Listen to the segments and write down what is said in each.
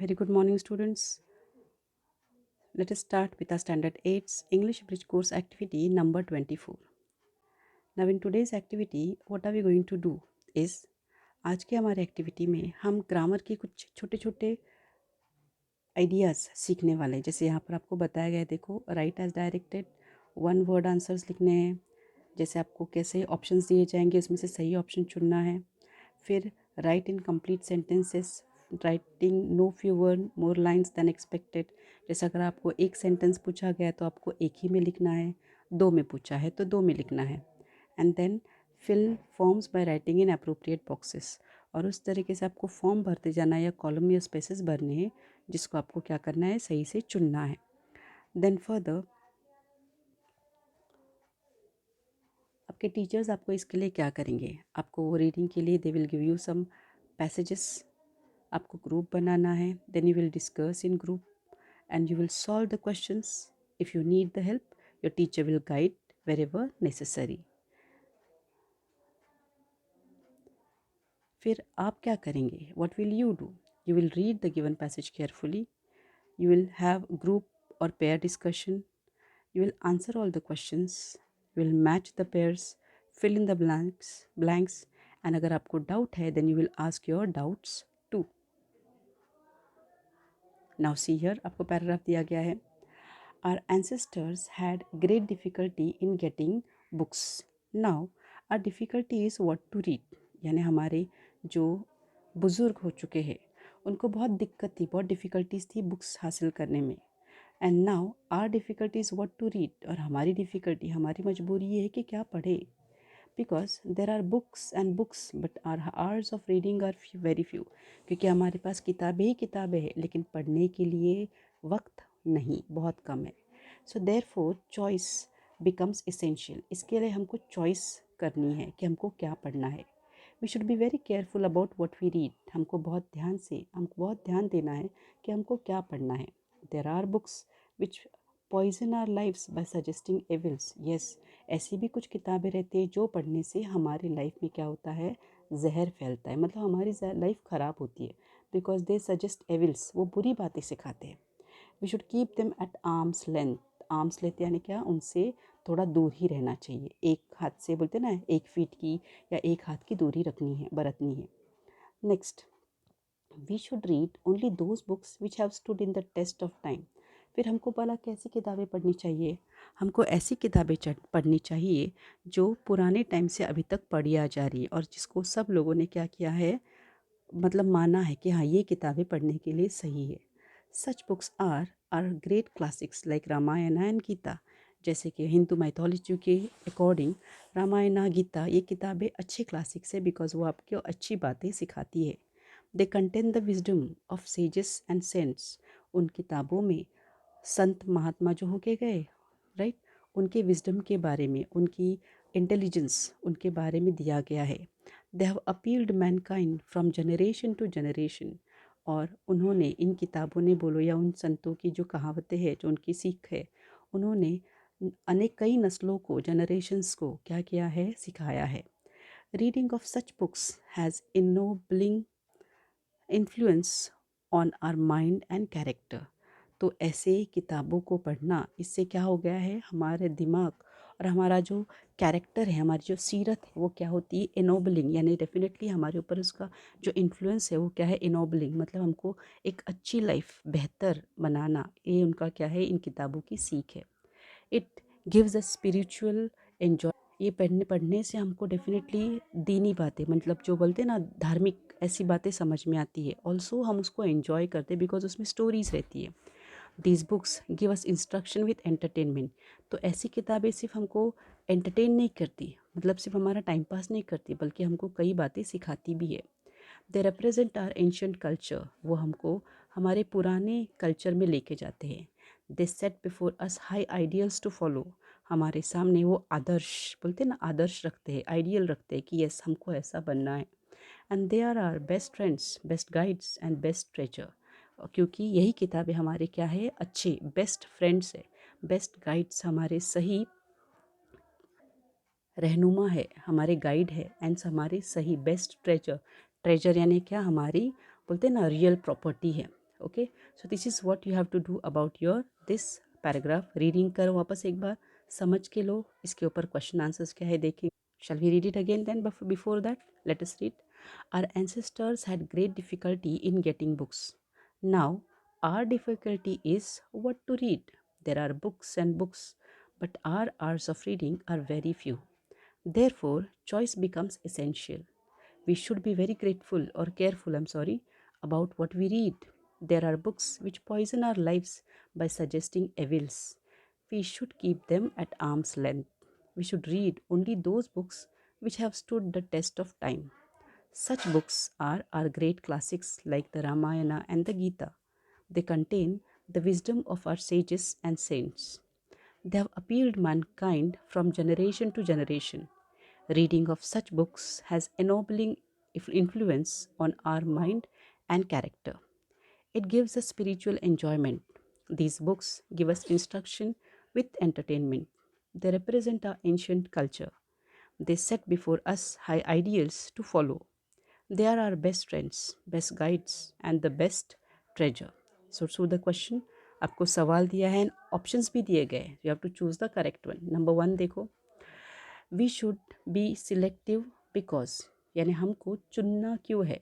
Very good morning, students. Let us start with our Standard 8's English Bridge course activity number 24. Now in today's activity, what are we going to do is आज के हमारे activity में हम grammar की कुछ छोटे छोटे ideas सीखने वाले हैं। जैसे यहाँ पर आपको बताया गया है, देखो, write as directed, one word answers लिखने हैं। जैसे आपको कैसे ऑप्शंस दिए जाएंगे, उसमें से सही ऑप्शन चुनना है। फिर write in complete sentences, writing no fewer more lines than expected. जैसे अगर आपको एक सेंटेंस पूछा गया है तो आपको एक ही में लिखना है, दो में पूछा है तो दो में लिखना है। And then fill forms by writing in appropriate boxes. और उस तरीके से आपको फॉर्म भरते जाना है या कॉलम या स्पेसेस भरने हैं, जिसको आपको क्या करना है, सही से चुनना है। देन फर्दर आपके टीचर्स आपको इसके लिए क्या करेंगे, आपको वो रीडिंग के लिए they will give you some passages. आपको ग्रुप बनाना है, then you will discuss in group and you will solve the questions. If you need the help, your teacher will guide wherever necessary. फिर आप क्या करेंगे, what will you do? You will read the given passage carefully. You will have group or pair discussion. You will answer all the questions. You will match the pairs, fill in the blanks. And अगर आपको doubt है, then you will ask your doubts too. Now see here, आपको paragraph दिया गया है। Our ancestors had great difficulty in getting books. Now our difficulty is what to read. यानी हमारे जो बुज़ुर्ग हो चुके हैं उनको बहुत दिक्कत थी, बहुत डिफ़िकल्टीज थी बुक्स हासिल करने में। And now our difficulty is what to read. और हमारी डिफ़िकल्टी, हमारी मजबूरी ये है कि क्या पढ़े। Because there are books and books but our hours of reading are very few. क्योंकि हमारे पास किताबें ही किताबें हैं, लेकिन पढ़ने के लिए वक्त नहीं, बहुत कम है। So therefore choice becomes essential. इसके लिए हमको चॉइस करनी है कि हमको क्या पढ़ना है। We should be very careful about what we read. हमको बहुत ध्यान देना है कि हमको क्या पढ़ना है। There are books which poison our lives by suggesting evils. Yes, ऐसी भी कुछ किताबें रहती हैं जो पढ़ने से हमारी लाइफ में क्या होता है, जहर फैलता है, मतलब हमारी लाइफ ख़राब होती है। बिकॉज दे सजेस्ट एविल्स, वो बुरी बातें सिखाते हैं। We should keep them at arm's length. Arm's length यानी क्या, उनसे थोड़ा दूर ही रहना चाहिए। एक हाथ से, बोलते ना, 1 फीट की या 1 हाथ की दूरी रखनी है, बरतनी है। Next, we should read only those books which have stood in the test of time. फिर हमको भला कैसी किताबें पढ़नी चाहिए, हमको ऐसी किताबें पढ़नी चाहिए जो पुराने टाइम से अभी तक पढ़ी आ जा रही है और जिसको सब लोगों ने क्या किया है, मतलब माना है कि हाँ, ये किताबें पढ़ने के लिए सही है। Such books are great classics like Ramayana and Gita. जैसे कि हिंदू माइथोलॉजी के अकॉर्डिंग रामायण गीता, ये किताबें अच्छी क्लासिक्स है बिकॉज वो आपको अच्छी बातें सिखाती है। They contain the wisdom of sages and cents. उन किताबों में संत महात्मा जो हो के गए, राइट, उनके विजडम के बारे में, उनकी इंटेलिजेंस, उनके बारे में दिया गया है। They have appealed mankind from generation to generation. और उन्होंने, इन किताबों ने बोलो या उन संतों की जो कहावतें हैं, जो उनकी सीख है, उन्होंने अनेक कई नस्लों को, जनरेशन्स को क्या किया है, सिखाया है। Reading of such books has ennobling influence on our mind and character. तो ऐसे किताबों को पढ़ना, इससे क्या हो गया है, हमारे दिमाग और हमारा जो कैरेक्टर है, हमारी जो सीरत है, वो क्या होती है, इनोबलिंग। यानी डेफिनेटली हमारे ऊपर उसका जो इन्फ्लुएंस है वो क्या है, इनोबलिंग, मतलब हमको एक अच्छी लाइफ बेहतर बनाना, ये उनका क्या है, इन किताबों की सीख है। It gives a spiritual enjoy. ये पढ़ने से हमको डेफिनेटली दीनी बातें, मतलब जो बोलते हैं ना, धार्मिक ऐसी बातें समझ में आती है। ऑल्सो हम उसको एन्जॉय करते हैं बिकॉज उसमें स्टोरीज रहती है। These books give us instruction with entertainment. तो ऐसी किताबें सिर्फ हमको एंटरटेन नहीं करती, मतलब सिर्फ हमारा टाइम पास नहीं करती, बल्कि हमको कई बातें सिखाती भी है। They represent our ancient culture. वो हमको हमारे पुराने कल्चर में लेके जाते हैं। They set before us high ideals to follow. हमारे सामने वो आदर्श, बोलते हैं ना, आदर्श रखते हैं, आइडियल रखते हैं कि यस, हमको ऐसा बनना है। And they are best friends, best guides and best treasure. क्योंकि यही किताबें हमारे क्या है, अच्छे बेस्ट फ्रेंड्स है, बेस्ट गाइड्स, हमारे सही रहनुमा है, हमारे गाइड है, एंड हमारे सही बेस्ट ट्रेजर। ट्रेजर यानी क्या, हमारी, बोलते हैं ना, रियल प्रॉपर्टी है। Okay, so this is what you have to do about your this paragraph. Reading करो वापस एक बार, समझ के लो इसके ऊपर क्वेश्चन आंसर्स क्या है देखें. Shall we read it again then? Before that, let us read. Our ancestors had great difficulty in getting books. Now, our difficulty is what to read. There are books and books, but our hours of reading are very few. Therefore, choice becomes essential. We should be very grateful or careful, about what we read. There are books which poison our lives by suggesting evils. We should keep them at arm's length. We should read only those books which have stood the test of time. Such books are our great classics like the Ramayana and the Gita. They contain the wisdom of our sages and saints. They have appealed mankind from generation to generation. Reading of such books has ennobling influence on our mind and character. It gives us spiritual enjoyment. These books give us instruction with entertainment. They represent our ancient culture. They set before us high ideals to follow. They are our best friends, best guides, and the best treasure. So the question, आपको सवाल दिया है, options भी दिए गए. You have to choose the correct one. Number 1 देखो, we should be selective because, यानी हमको चुनना क्यों है,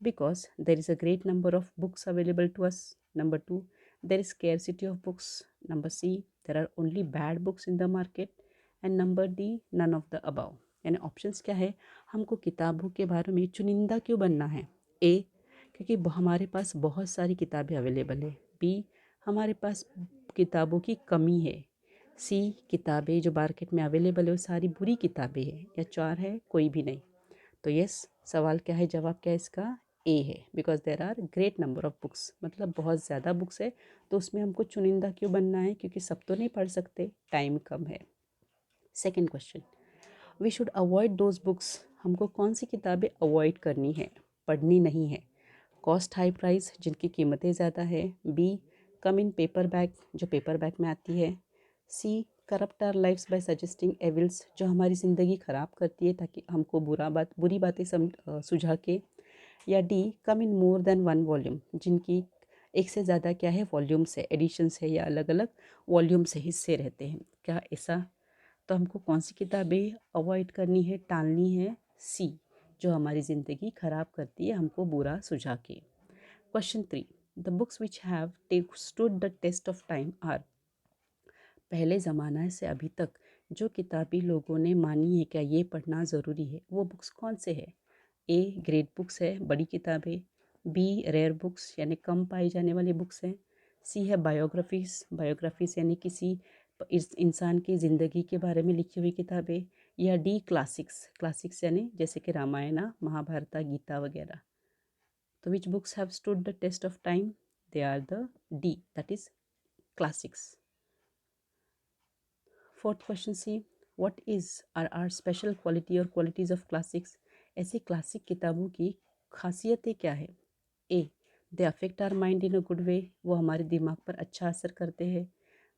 because there is a great number of books available to us. Number 2, there is scarcity of books. Number C, there are only bad books in the market. And number D, none of the above. यानी options क्या है, हमको किताबों के बारे में चुनिंदा क्यों बनना है. ए, क्योंकि हमारे पास बहुत सारी किताबें अवेलेबल है. बी, हमारे पास किताबों की कमी है. सी, किताबें जो मार्केट में अवेलेबल है वो सारी बुरी किताबें हैं. या 4 है, कोई भी नहीं. तो यस, सवाल क्या है, जवाब क्या है इसका, ए है. Because there are great number of books, मतलब बहुत ज़्यादा बुक्स है, तो उसमें हमको चुनिंदा क्यों बनना है, क्योंकि सब तो नहीं पढ़ सकते, टाइम कम है. Second question, we should avoid those books. हमको कौन सी किताबें अवॉइड करनी है, पढ़नी नहीं है. कॉस्ट हाई प्राइस, जिनकी कीमतें ज़्यादा है. B, come in paper bag, जो पेपर बैग में आती है. C, corrupt our lives by suggesting evils, जो हमारी ज़िंदगी ख़राब करती है ताकि हमको बुरी बातें सुझा के. या डी, कम इन मोर देन वन वॉल्यूम, जिनकी एक से ज़्यादा क्या है, वॉल्यूम्स है, एडिशंस है, या अलग अलग वॉल्यूम से हिस्से रहते हैं. क्या ऐसा, तो हमको कौन सी किताबें अवॉइड करनी है, टालनी है. सी, जो हमारी ज़िंदगी ख़राब करती है हमको बुरा सुझा के. Question 3, the books which have stood the test of time are. पहले ज़माना से अभी तक जो किताबी लोगों ने मानी है क्या ये पढ़ना ज़रूरी है, वो बुक्स कौन से है. ए, ग्रेट बुक्स है, बड़ी किताबें. बी, रेयर बुक्स, यानी कम पाई जाने वाली बुक्स हैं. सी है बायोग्राफीज़ यानी किसी इस इंसान की ज़िंदगी के बारे में लिखी हुई किताबें. या डी, क्लासिक्स यानी जैसे कि रामायण, महाभारत, गीता वगैरह. तो which books have stood the test of time, they are the D, that is classics. Fourth question C, what is our special quality और क्वालिटीज़ ऑफ क्लासिक्स. ऐसी क्लासिक किताबों की खासियतें क्या है. A, they affect our mind in a good way, वो हमारे दिमाग पर अच्छा असर करते हैं.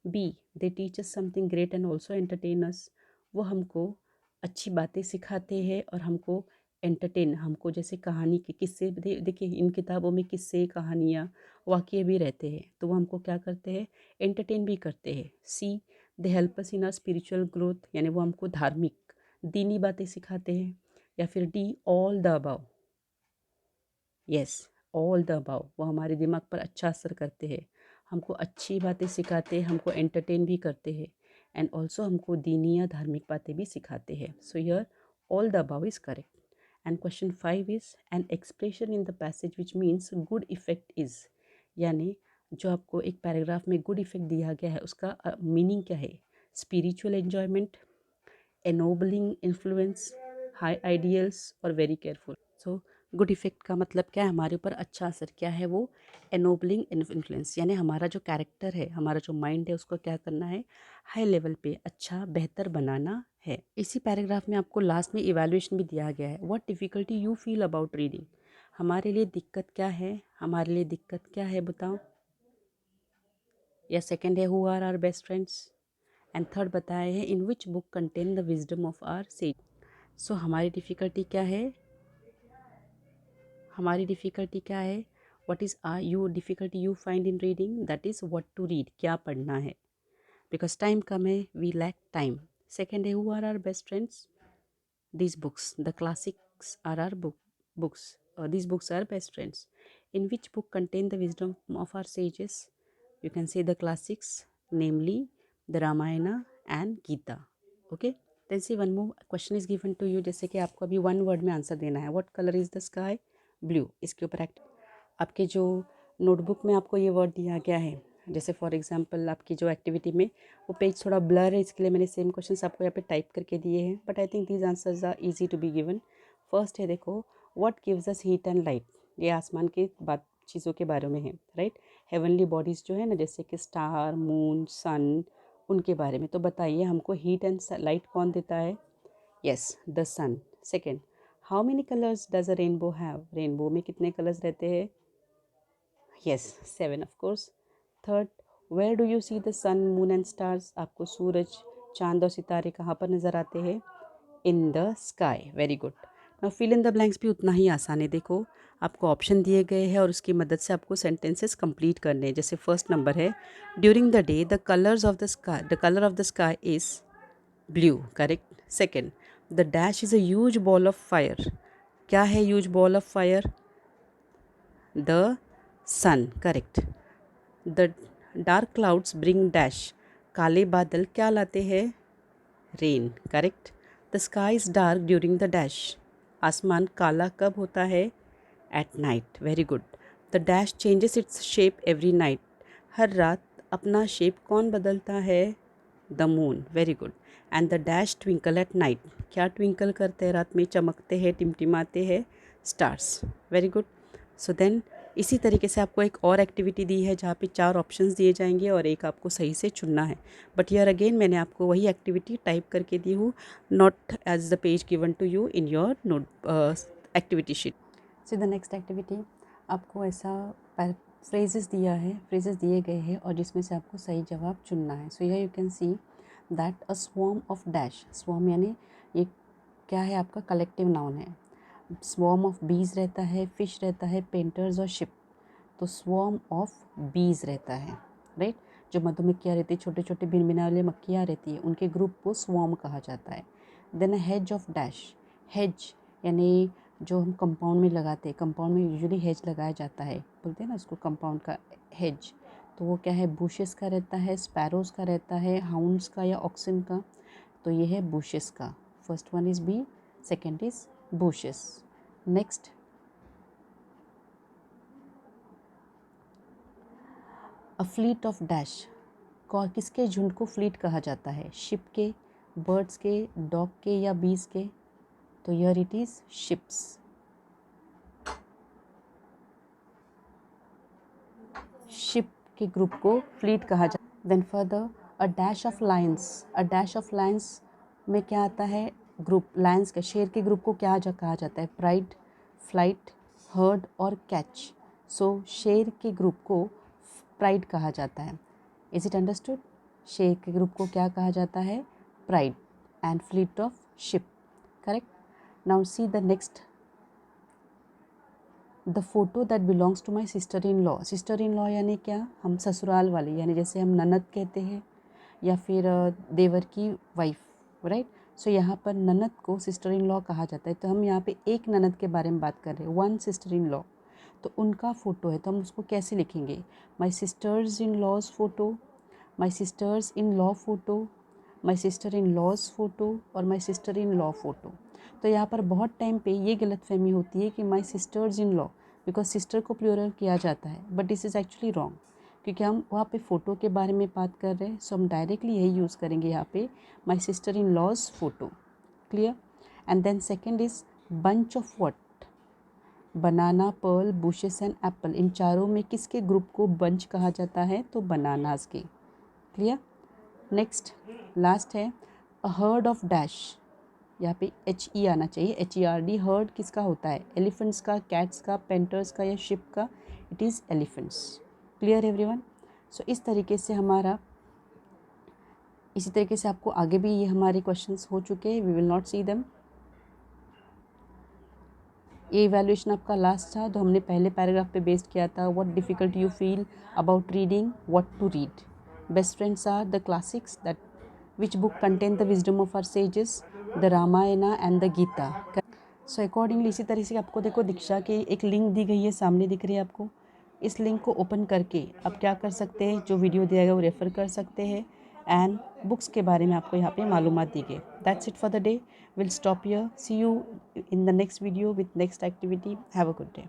B, they teach us something great and also entertain us, वो हमको अच्छी बातें सिखाते हैं और हमको हमको जैसे कहानी के किस्से देखिए इन किताबों में किस्से, कहानियाँ, वाक़ये भी रहते हैं, तो वो हमको क्या करते हैं, एंटरटेन भी करते हैं. C, they help us in our spiritual growth, यानी वो हमको धार्मिक दीनी बातें सिखाते हैं. या फिर D, all the above. Yes, all the above, वो हमारे दिमाग पर अच्छा असर करते हैं, हमको अच्छी बातें सिखाते हैं, हमको एंटरटेन भी करते हैं, एंड ऑल्सो हमको दीनी या धार्मिक बातें भी सिखाते हैं. So here all the above is correct. And question 5 is an expression in the passage which means good effect is, यानी जो आपको एक पैराग्राफ में गुड इफेक्ट दिया गया है उसका मीनिंग क्या है. Spiritual enjoyment, ennobling influence, high ideals और very careful. So good effect का मतलब क्या है, हमारे ऊपर अच्छा असर क्या है, वो एनोबलिंग इन्फ्लुएंस, यानी हमारा जो कैरेक्टर है, हमारा जो माइंड है, उसको क्या करना है, हाई लेवल पे अच्छा बेहतर बनाना है. इसी पैराग्राफ में आपको लास्ट में इवैल्यूएशन भी दिया गया है. What difficulty you feel about reading, हमारे लिए दिक्कत क्या है, हमारे लिए दिक्कत क्या है बताओ. या सेकेंड है who are our best friends. And third बताया है in which book contain the wisdom of our sage. So हमारी डिफ़िकल्टी क्या है, What is you difficulty you find in reading? That is what to read, क्या पढ़ना है, because time कम है, we lack time. Second है, who are our best friends? These books, the classics are our books. These books are best friends. In which book contain the wisdom of our sages? You can say the classics, namely the Ramayana and Gita. Okay. Then see one more question is given to you. जैसे कि आपको अभी one word में answer देना है. What color is the sky? Blue. इसके ऊपर आपके जो नोटबुक में आपको ये वर्ड दिया गया है, जैसे फॉर एग्जांपल आपकी जो एक्टिविटी में वो पेज थोड़ा ब्लर है, इसके लिए मैंने सेम क्वेश्चंस आपको यहाँ पे टाइप करके दिए हैं, but I think these answers are easy to be given. First है, देखो, what gives us heat and light. ये आसमान के बात चीज़ों के बारे में है, राइट. हेवनली बॉडीज़ जो है ना, जैसे कि स्टार, मून, सन, उनके बारे में. तो बताइए हमको हीट एंड लाइट कौन देता है? Yes, the sun. Second, how many colours does a rainbow have. Rainbow में कितने कलर्स रहते हैं? Yes, 7 of course. Third, where do you see the sun, moon and stars? आपको सूरज, चांद और सितारे कहाँ पर नज़र आते हैं? In the sky. Very good. Now fill in the blanks भी उतना ही आसान है. देखो, आपको ऑप्शन दिए गए हैं और उसकी मदद से आपको सेंटेंसेस कंप्लीट करने हैं. जैसे फर्स्ट नंबर है, during the day the colour of the sky is blue. Correct. Second, the dash is a huge ball of fire. क्या है huge ball of fire? The sun. Correct. The dark clouds bring dash. काले बादल क्या लाते हैं? Rain. Correct. The sky is dark during the dash. आसमान काला कब होता है? At night. Very good. The dash changes its shape every night. हर रात अपना शेप कौन बदलता है? The moon. Very good. And the dash twinkle at night. क्या ट्विंकल करते हैं रात में? चमकते हैं, टिमटिमाते हैं? Stars. Very good. So then इसी तरीके से आपको एक और एक्टिविटी दी है जहाँ पे 4 ऑप्शंस दिए जाएंगे और एक आपको सही से चुनना है. बट यार अगेन मैंने आपको वही एक्टिविटी टाइप करके दी हूँ, not as the page given to you in your note activity sheet. So the next activity, आपको ऐसा फ्रेजेस दिए गए हैं और जिसमें से आपको सही जवाब चुनना है. So you can see that a swarm of dash. Swarm यानी ये क्या है? आपका कलेक्टिव नाउन है. स्वॉर्म ऑफ बीज रहता है, फिश रहता है, पेंटर्स और शिप. तो स्वॉर्म ऑफ बीज रहता है, राइट. जो मधुमक्खियाँ रहती है, छोटे छोटे भिनभिना वाले मक्खियाँ रहती है, उनके ग्रुप को स्वॉर्म कहा जाता है. Then hedge of dash. Hedge यानी जो हम कंपाउंड में लगाते हैं, कंपाउंड में यूजुअली हेज लगाया जाता है, बोलते हैं ना उसको कंपाउंड का हेज. तो वो क्या है? बुशेस का रहता है, स्पैरोज का रहता है, हाउंड्स का या ऑक्सन का. तो ये है बुशेस का. First one is B, second is bushes. Next, a fleet of dash. किसके झुंड को फ्लीट कहा जाता है? शिप के, बर्ड्स के, डॉग के या बीज के? तो here it is ships. Ship के ग्रुप को फ्लीट कहा जाता है. Then further, a dash of lions. A dash of lions में क्या आता है? ग्रुप. लायंस का, शेर के ग्रुप को क्या कहा जाता है? प्राइड, फ्लाइट, हर्ड और कैच. सो शेर के ग्रुप को प्राइड कहा जाता है. Is it understood? शेर के ग्रुप को क्या कहा जाता है? Pride. And fleet of ship. Correct. Now see the next, the photo that belongs to my sister in law. Sister in law यानी क्या? हम ससुराल वाले, यानी जैसे हम ननद कहते हैं या फिर देवर की वाइफ, राइट. सो यहाँ पर ननद को सिस्टर इन लॉ कहा जाता है. तो हम यहाँ पे एक ननद के बारे में बात कर रहे हैं, वन सिस्टर इन लॉ. तो उनका फ़ोटो है, तो हम उसको कैसे लिखेंगे? My sisters in law's photo, my sisters in law photo, my sister in law's photo और my sister in law photo. तो यहाँ पर बहुत टाइम पे ये गलतफहमी होती है कि my sisters in law, because sister को प्लूरल किया जाता है, but this is actually wrong, क्योंकि हम वहाँ पे फ़ोटो के बारे में बात कर रहे हैं. सो हम डायरेक्टली यही यूज़ करेंगे यहाँ पे, my sister in law's photo. Clear. And then second is bunch of what. Banana, pearl, bushes and apple. इन चारों में किसके ग्रुप को बंच कहा जाता है? तो बनानास के. क्लियर. नेक्स्ट लास्ट है, अ हर्ड ऑफ डैश. यहाँ पे HE आना चाहिए, HERD. हर्ड किसका होता है? एलिफेंट्स का, कैट्स का, पेंटर्स का या शिप का? It is elephants. Clear everyone. So इस तरीके से इसी तरीके से आपको आगे भी ये हमारे क्वेश्चंस हो चुके हैं. We will not see them. ये इवैल्यूएशन आपका लास्ट था, तो हमने पहले पैराग्राफ पे बेस्ड किया था what difficult you feel about reading, what to read, best friends are the classics, that which book contain the wisdom of our sages, the Ramayana and the Gita. So accordingly इसी तरह से आपको देखो दीक्षा की एक link दी गई है, सामने दिख रही है आपको। इस लिंक को ओपन करके आप क्या कर सकते हैं, जो वीडियो दिया गया वो रेफ़र कर सकते हैं एंड बुक्स के बारे में आपको यहाँ पे मालूमात दी गई। That's it for the day, will stop here, see you in the next video with next activity, have a good day.